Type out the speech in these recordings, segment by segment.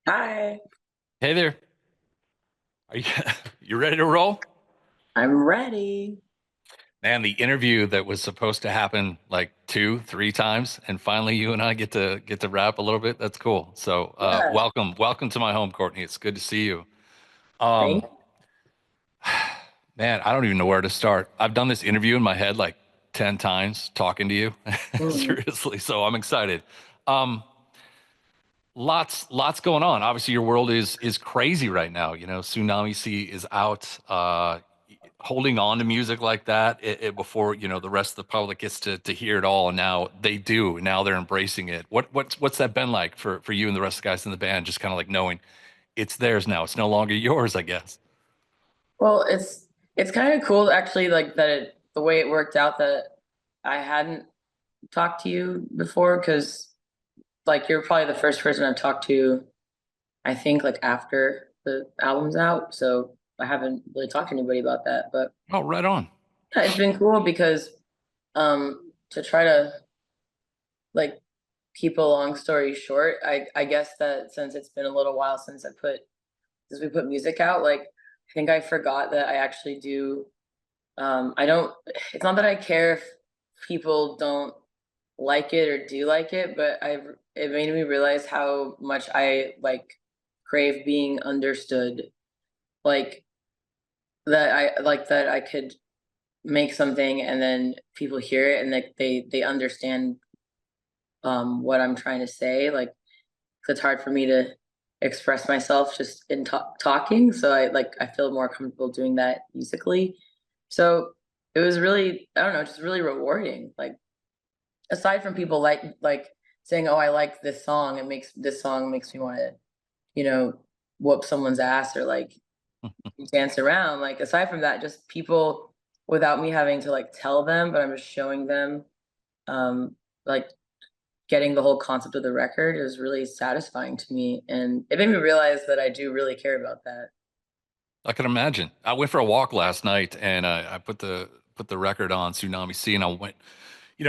Hi, Hey there. Are you you ready to roll? I'm ready. Man, the interview that was supposed to happen like two, three times, and finally you and I get to wrap a little bit. That's cool. So Yeah, welcome to my home, Courtney. It's good to see you. thank Um, man, I don't even know where to start. I've done this interview in my head like 10 times talking to you. you. Seriously, so I'm excited. Um, lots going on. Obviously, your world is crazy right now. You know, Tsunami Sea is out. Holding on to music like that before the rest of the public gets to hear it all, and now they do. Now they're embracing it. What's that been like for you and the rest of the guys in the band? Just kind of like knowing it's theirs now. It's no longer yours, I guess. Well, it's kind of cool actually, like the way it worked out that I hadn't talked to you before, because like you're probably the first person I've talked to, I think like after the album's out. So I haven't really talked to anybody about that, but Oh, right on. yeah, it's been cool because to try to like keep a long story short, I guess that since it's been a little while since we put music out, like I think I forgot that I actually do. I don't. It's not that I care if people don't like it or do like it, but it made me realize how much I like crave being understood. Like that I could make something and then people hear it and they understand what I'm trying to say. Like it's hard for me to express myself just in talking. So I feel more comfortable doing that musically. So it was really, I don't know, just really rewarding. Like aside from people like saying, "Oh, I like this song. This song makes me want to, you know, whoop someone's ass or like dance around." Like aside from that, just people without me having to like tell them, but I'm just showing them like getting the whole concept of the record is really satisfying to me, and it made me realize that I do really care about that. I can imagine. I went for a walk last night, and I put the record on Tsunami Sea, and I went,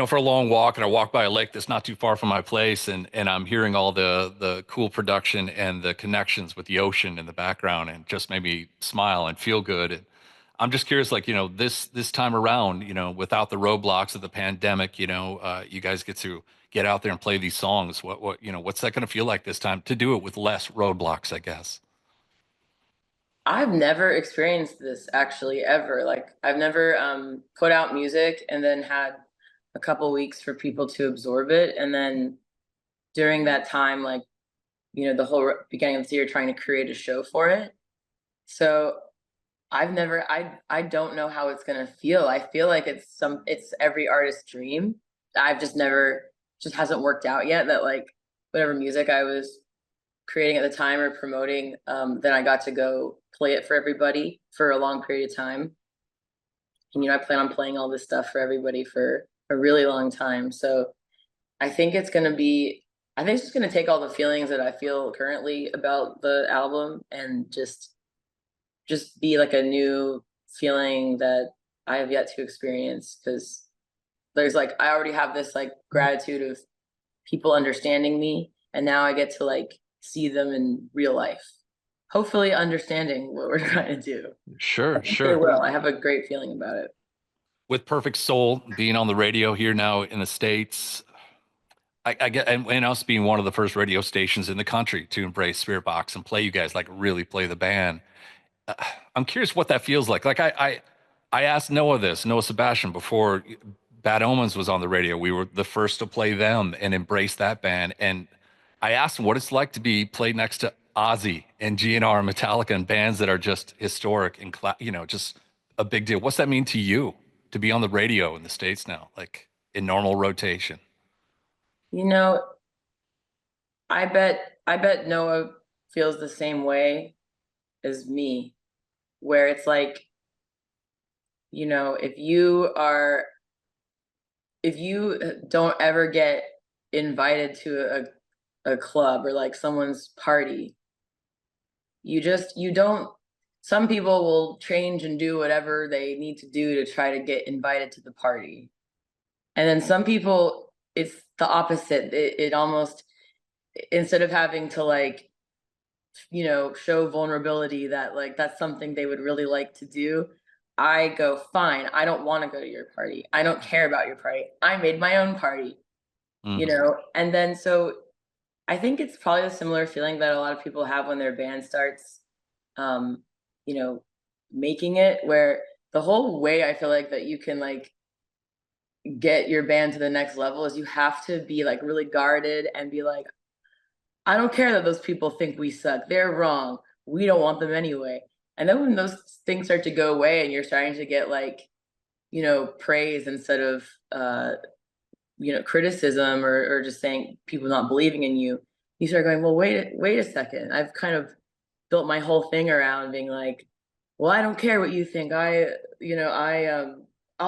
for a long walk, and I walked by a lake that's not too far from my place, and I'm hearing all the cool production and the connections with the ocean in the background, and just made me smile and feel good. And I'm just curious, like, this time around, without the roadblocks of the pandemic, you guys get to get out there and play these songs. What's that going to feel like this time to do it with less roadblocks, I guess? I've never experienced this actually ever. Like I've never put out music and then had a couple weeks for people to absorb it, and then during that time, like the whole beginning of the year, trying to create a show for it. So I don't know how it's gonna feel. I feel like it's every artist's dream. I've just never just hasn't worked out yet that like whatever music I was creating at the time or promoting, then I got to go play it for everybody for a long period of time. And I plan on playing all this stuff for everybody for a really long time. So I think it's gonna be I think it's just gonna take all the feelings that I feel currently about the album and just be like a new feeling that I have yet to experience, because there's like I already have this like gratitude of people understanding me, and now I get to like see them in real life, hopefully understanding what we're trying to do. I Sure, think they sure. will. I have a great feeling about it. With Perfect Soul being on the radio here now in the States, I get, and us being one of the first radio stations in the country to embrace Spiritbox and play you guys, like really play the band. Uh, I'm curious what that feels like. I asked Noah Sebastian, before Bad Omens was on the radio. We were the first to play them and embrace that band. And I asked him what it's like to be played next to Ozzy and GNR and Metallica and bands that are just historic and just a big deal. What's that mean to you to be on the radio in the States now, like in normal rotation? You know, I bet Noah feels the same way as me, where it's like, if you don't ever get invited to a club or like someone's party, you don't some people will change and do whatever they need to do to try to get invited to the party. And then some people, it's the opposite. It almost, instead of having to like show vulnerability, that like that's something they would really like to do, I go, fine, I don't want to go to your party. I don't care about your party. I made my own party, Mhm. and then so I think it's probably a similar feeling that a lot of people have when their band starts, um, you know, making it, where the whole way I feel like that you can like get your band to the next level is you have to be like really guarded and be like, I don't care that those people think we suck. They're wrong. We don't want them anyway. And then when those things start to go away and you're starting to get like, praise instead of criticism, or just saying people not believing in you, you start going, well, wait a second. I've kind of built my whole thing around being like, well, I don't care what you think. I'll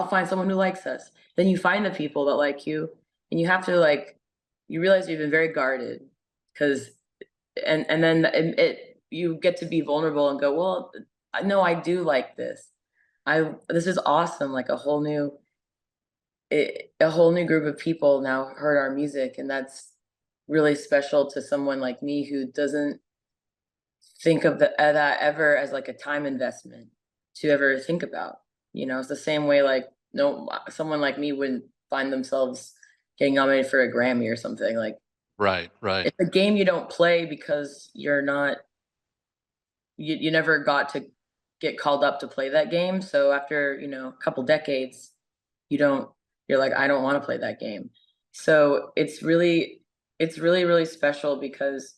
find someone who likes us. Then you find the people that like you, and you have to like, you realize you've been very guarded, because and then you get to be vulnerable and go, well, no, I do like this. This is awesome. Like a whole new group of people now heard our music, and that's really special to someone like me who doesn't think of that ever as like a time investment to ever think about. It's the same way like no someone like me wouldn't find themselves getting nominated for a Grammy or something. Like Right, right. it's a game you don't play because you're not you never got to get called up to play that game. So after, a couple decades, you don't you're like, I don't want to play that game. So it's really, really special because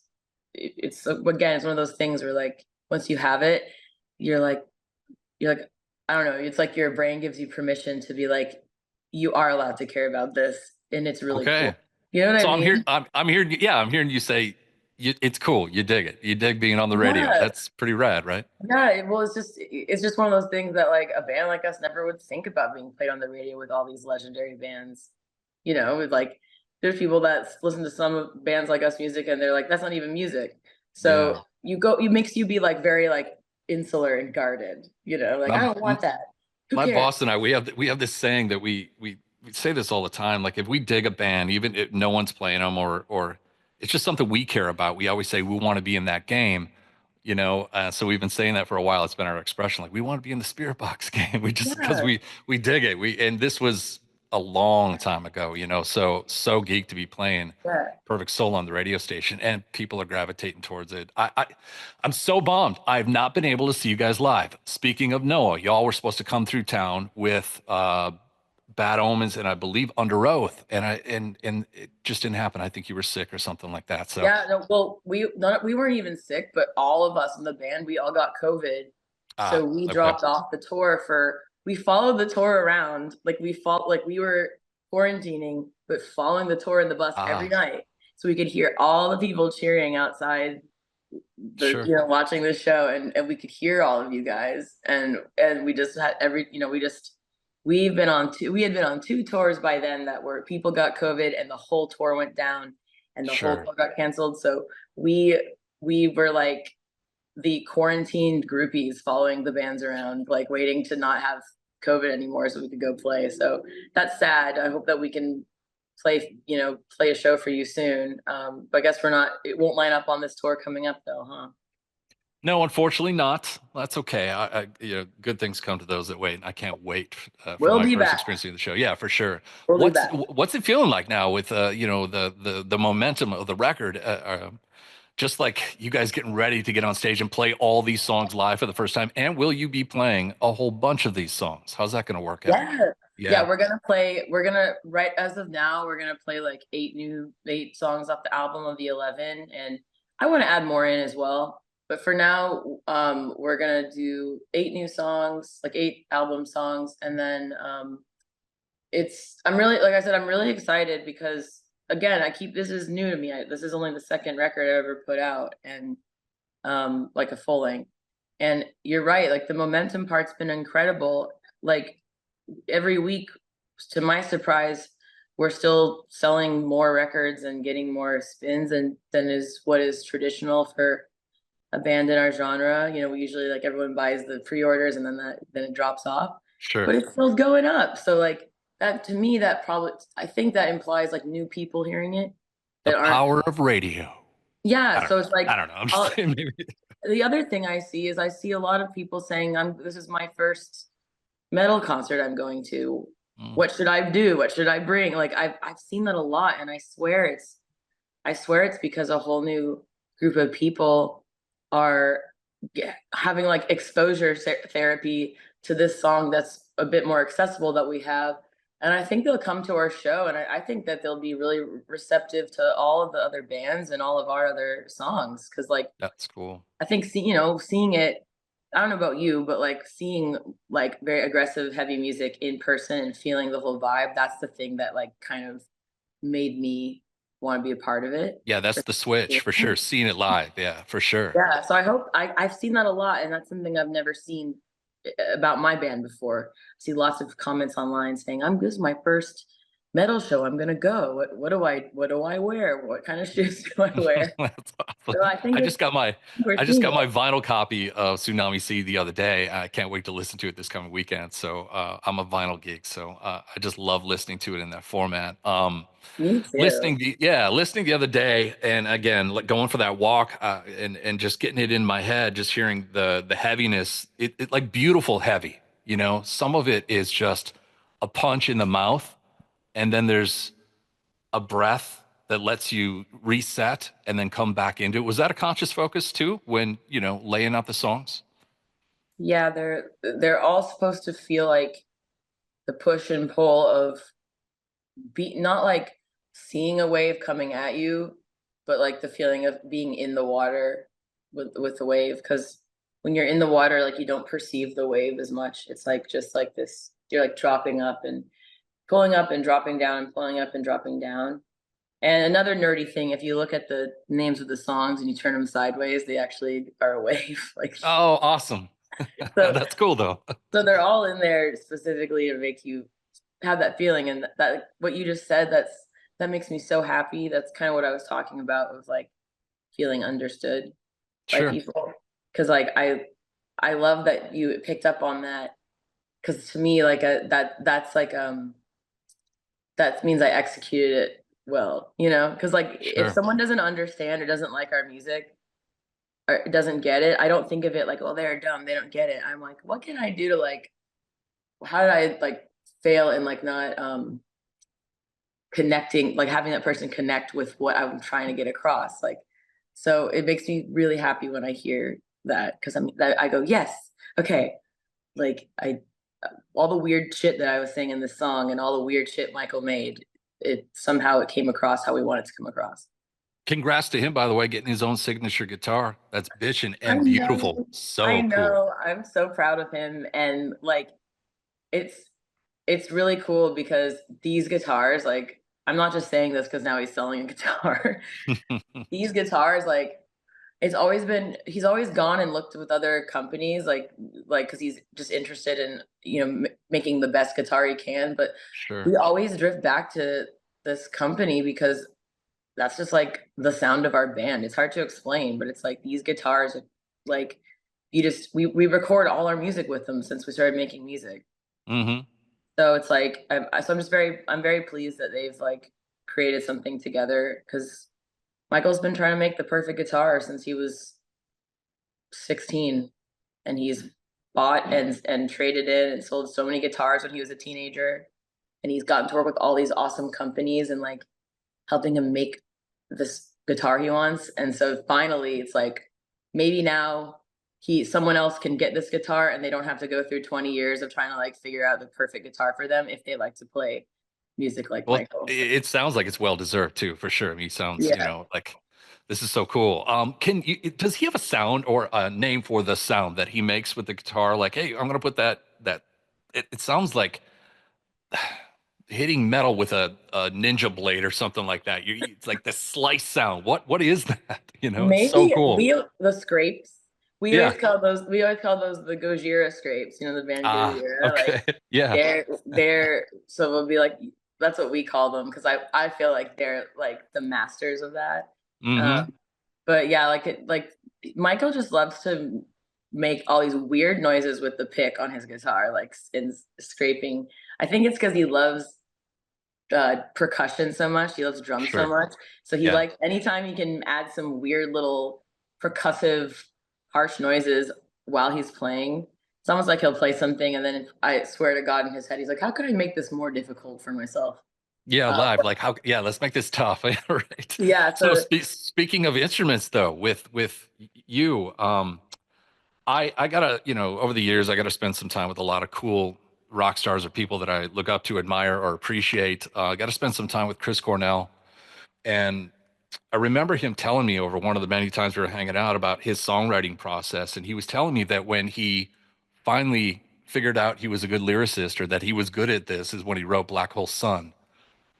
again, it's one of those things where like once you have it, you're like you're like, I don't know, it's like your brain gives you permission to be like, you are allowed to care about this, and it's really Okay. cool. You know what I So I'm here. mean? I'm hearing. Yeah, I'm hearing you say it's cool. You dig it. You dig being on the radio. Yeah. That's pretty rad, right? Yeah, well, it's just one of those things that like a band like us never would think about being played on the radio with all these legendary bands. With like there's people that listen to some bands like us music and they're like, that's not even music. Yeah. So it makes you be like very like insular and guarded, like I My, don't want that. Who my cares? boss and I, we have this saying that we say this all the time. Like if we dig a band, even if no one's playing them, or it's just something we care about, we always say we want to be in that game. So we've been saying that for a while. It's been our expression. Like we want to be in the Spirit Box game. We just because Yeah, we dig it. And this was a long time ago. So geeked to be playing yeah, Perfect Soul on the radio station, and people are gravitating towards it. I'm so bummed. I've not been able to see you guys live. Speaking of Noah, y'all were supposed to come through town with Bad Omens and I believe Under Oath, and it just didn't happen. I think you were sick or something like that. So yeah. No, well, we weren't even sick, but all of us in the band, we all got COVID, so we okay. dropped off the tour. We followed the tour around, like we were quarantining, but following the tour in the bus every Ah, night, so we could hear all the people cheering outside sure, watching the show, and we could hear all of you guys, and we just had we had been on two tours by then that were people got COVID and the whole tour went down and the whole sure, tour got canceled. So we were like the quarantined groupies following the bands around, like waiting to not have COVID anymore so we could go play. So that's sad. I hope that we can play a show for you soon. But I guess it won't line up on this tour coming up though, huh? No, unfortunately not. That's okay. Good things come to those that wait. I can't wait for We'll my be first back. experience of the show. Yeah, for sure. We'll be What's back. what's it feeling like now with the momentum of the record? Just like you guys getting ready to get on stage and play all these songs live for the first time, and will you be playing a whole bunch of these songs? How's that going to work out? Yeah. Yeah, Yeah. right as of now, we're gonna play like eight songs off the album of the 11, and I want to add more in as well. But for now, we're gonna do eight new songs, like eight album songs, and then I'm really, like I said, I'm really excited because again, this is new to me. This is only the second record I ever put out, and like a full length. And you're right, like the momentum part's been incredible. Like every week, to my surprise, we're still selling more records and getting more spins than is what is traditional for a band in our genre. We usually like everyone buys the pre-orders and then it drops off, but Sure. it's still going up. So like that to me, that probably I think that implies like new people hearing it The that aren't power of radio. Yeah, I don't so it's like I don't know. I'm just I'll, saying maybe. the other thing I see is I see a lot of people saying, this is my first metal concert I'm going to. Mm. What should I do? What should I bring?" Like I've seen that a lot, and I swear it's because a whole new group of people are having like exposure therapy to this song that's a bit more accessible that we have. And I think they'll come to our show, and I think that they'll be really receptive to all of the other bands and all of our other songs. Cause like, That's cool. I think, seeing it, I don't know about you, but like seeing like very aggressive, heavy music in person and feeling the whole vibe, that's the thing that like kind of made me want to be a part of it. Yeah, that's the switch for sure. Seeing it live. Yeah, for sure. Yeah, so I hope I've seen that a lot, and that's something I've never seen about my band before. I see lots of comments online saying, this is my first metal show. I'm gonna go. What do I wear? What kind of shoes do I wear?" That's So awesome. I think it's we're I just seeing got my it. vinyl copy of Tsunami Sea the other day. I can't wait to listen to it this coming weekend. So I'm a vinyl geek, so I just love listening to it in that format. Me too. Listening the other day, and again, like going for that walk, and just getting it in my head, just hearing the heaviness, it like beautiful heavy. You know, some of it is just a punch in the mouth, and then there's a breath that lets you reset and then come back into it. Was that a conscious focus too when, laying out the songs? Yeah, they're all supposed to feel like the push and pull of not like seeing a wave coming at you, but like the feeling of being in the water with the wave. Because when you're in the water, like you don't perceive the wave as much. It's like just like this, you're like dropping up and pulling up and dropping down and pulling up and dropping down. And another nerdy thing, if you look at the names of the songs and you turn them sideways, they actually are a wave. Like Oh, awesome. so, That's cool though. so they're all in there specifically to make you have that feeling. And that what you just said, that makes me so happy. That's kind of what I was talking about, with like feeling understood by Sure, people. Because like I love that you picked up on that. Because to me, like that's like that means I executed it well, because like if sure. someone doesn't understand or doesn't like our music or doesn't get it, I don't think of it like, oh, they're dumb, they don't get it. I'm like, what can I do to like, how did I like fail in like not connecting, like having that person connect with what I'm trying to get across. Like, so it makes me really happy when I hear that, because I go, yes, okay, like all the weird shit that I was saying in this song and all the weird shit Michael made, it came across how we want it to come across. Congrats to him, by the way, getting his own signature guitar. That's bitchin' I and beautiful. know. I So cool. know. I'm so proud of him. And like it's it's really cool because these guitars, like, I'm not just saying this because now he's selling a guitar. These guitars, like, he's always gone and looked with other companies, like because he's just interested in making the best guitar he can. But Sure. we always drift back to this company because that's just like the sound of our band. It's hard to explain, but it's like these guitars, like we record all our music with them since we started making music. Hmm. So it's like I'm very pleased that they've like created something together, because Michael's been trying to make the perfect guitar since he was 16, and he's bought and traded in and sold so many guitars when he was a teenager, and he's gotten to work with all these awesome companies and like helping him make this guitar he wants. And so finally it's like maybe now someone else can get this guitar and they don't have to go through 20 years of trying to like figure out the perfect guitar for them if they like to play music like Well, Michael. it sounds like it's well deserved too, for sure. I mean, he sounds, Yeah. like this is so cool. Does he have a sound or a name for the sound that he makes with the guitar? Like, hey, I'm gonna put that. It sounds like hitting metal with a ninja blade or something like that. It's like the slice sound. What is that? It's so Maybe cool. the scrapes. Yeah. We always call those the Gojira scrapes, the band Ah, Gojira. okay. Like Yeah. they're so we'll be like, that's what we call them, because I feel like they're like the masters of that. Mm-hmm. Um, but yeah, like Michael just loves to make all these weird noises with the pick on his guitar, like in scraping. I think it's because he loves percussion so much. He loves drums so Sure. much. So he Yeah. like anytime he can add some weird little percussive harsh noises while he's playing. It's almost like he'll play something and then I swear to God in his head, he's like, how could I make this more difficult for myself? Yeah, Uh, live. Like how? Yeah, let's make this tough. Right. yeah, So so speaking of instruments, though, with you, I gotta, over the years, I gotta spend some time with a lot of cool rock stars or people that I look up to, admire, or appreciate. I got to spend some time with Chris Cornell, and I remember him telling me over one of the many times we were hanging out about his songwriting process, and he was telling me that when he finally figured out he was a good lyricist or that he was good at this is when he wrote Black Hole Sun.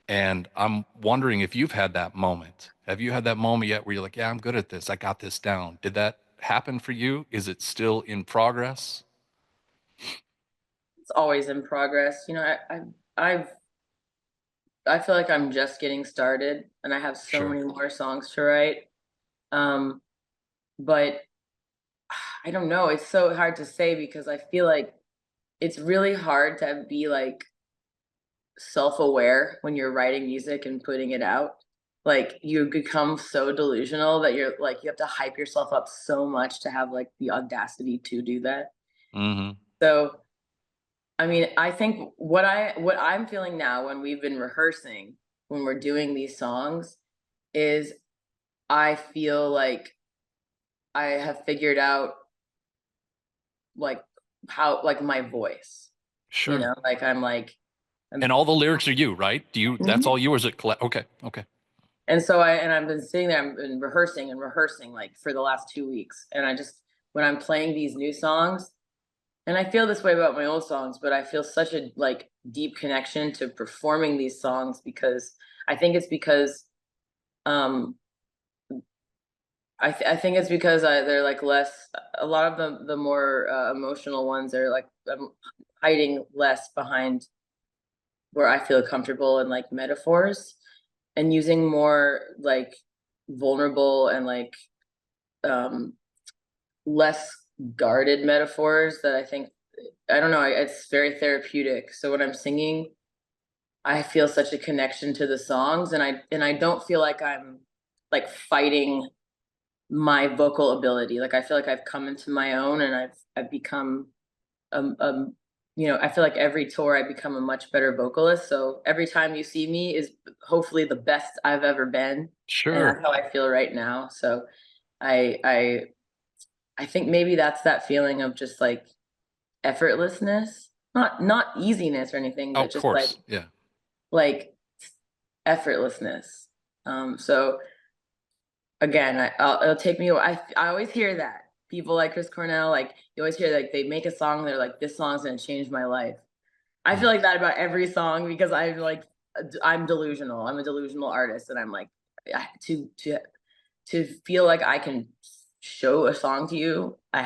And I'm wondering if you've had that moment. Have you had that moment yet where you're like, yeah, I'm good at this. I got this down. Did that happen for you? Is it still in progress? it's always in progress. I've I feel like I'm just getting started and I have so Sure. many more songs to write. Um, but I don't know. It's so hard to say because I feel like it's really hard to be like self-aware when you're writing music and putting it out. Like you become so delusional that you're like you have to hype yourself up so much to have like the audacity to do that. Hmm. So, I mean, I think what I'm feeling now when we've been rehearsing, when we're doing these songs, is I feel like I have figured out like how like my voice, Sure. like I'm like And I'm all the lyrics are you, right? That's Mhm. all you, or is it okay. Okay. And so I've been sitting there, I've been rehearsing and rehearsing like for the last 2 weeks. And I just when I'm playing these new songs, and I feel this way about my old songs, but I feel such a like deep connection to performing these songs because I think it's because um I think it's because they're like less a lot of the more emotional ones are like hiding less behind where I feel comfortable in like metaphors and using more like vulnerable and like um less guarded metaphors that I think I don't know, it's very therapeutic. So when I'm singing, I feel such a connection to the songs and I don't feel like I'm like fighting my vocal ability. Like I feel like I've come into my own and I've become I feel like every tour I become a much better vocalist. So every time you see me is hopefully the best I've ever been. And that's Sure. how I feel right now. So I I I think maybe that's that feeling of just like effortlessness. Not easiness or anything, Oh, but of just course. Yeah. like effortlessness. So again, it'll take me. I always hear that people like Chris Cornell, like you always hear like they make a song, they're like, this song's gonna change my life. I feel Yeah. like that about every song because I'm delusional. I'm a delusional artist, and I'm like to feel like I can show a song to you. I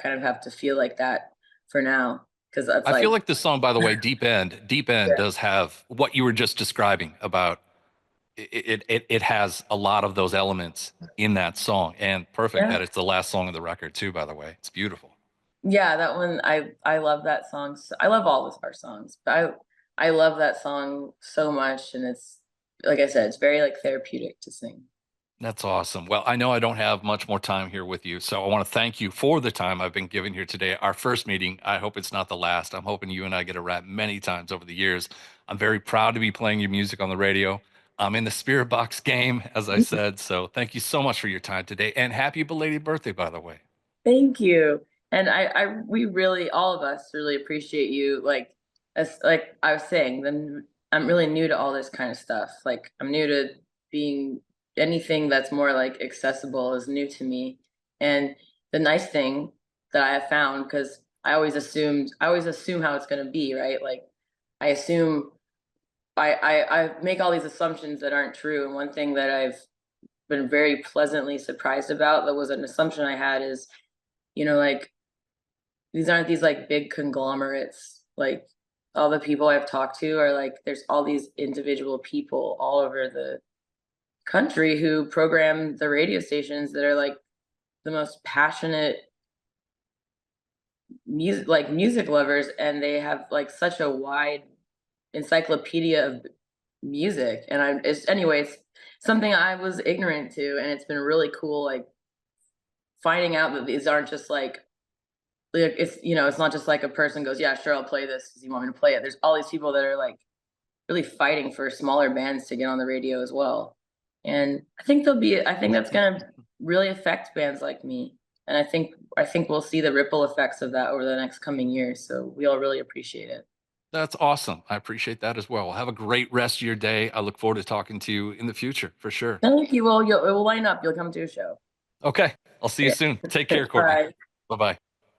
kind of have to feel like that for now because that's I feel like like this song, by the way, Deep End yeah, does have what you were just describing about it has a lot of those elements in that song, and perfect yeah. that it's the last song of the record too, by the way. It's beautiful. Yeah, that one I love that song. I love all of our songs, but I love that song so much, and it's like I said, it's very like therapeutic to sing. That's awesome. Well, I know I don't have much more time here with you, so I want to thank you for the time I've been given here today. Our first meeting, I hope it's not the last. I'm hoping you and I get a rap many times over the years. I'm very proud to be playing your music on the radio. I'm in the Spirit Box game, as I said. So thank you so much for your time today, and happy belated birthday, by the way. Thank you. And we really, all of us really appreciate you. As like I was saying, then I'm really new to all this kind of stuff. Like I'm new to being anything that's more like accessible is new to me. And the nice thing that I have found, because I always assume how it's going to be, right? Like I assume I make all these assumptions that aren't true. And one thing that I've been very pleasantly surprised about that was an assumption I had is like these aren't these like big conglomerates. Like all the people I've talked to are like there's all these individual people all over the country who program the radio stations that are like the most passionate music lovers and they have like such a wide encyclopedia of music, and it's anyways something I was ignorant to, and it's been really cool, like finding out that these aren't just like it's it's not just like a person goes, yeah, sure, I'll play this because you want me to play it. There's all these people that are like really fighting for smaller bands to get on the radio as well. And I think that's gonna really affect bands like me. And I think we'll see the ripple effects of that over the next coming years. So we all really appreciate it. That's awesome. I appreciate that as well. Have a great rest of your day. I look forward to talking to you in the future for sure. Thank you. Well, we'll line up. You'll come to a show. Okay. I'll see you Okay. soon. Take care, All Courtney. right. Bye bye.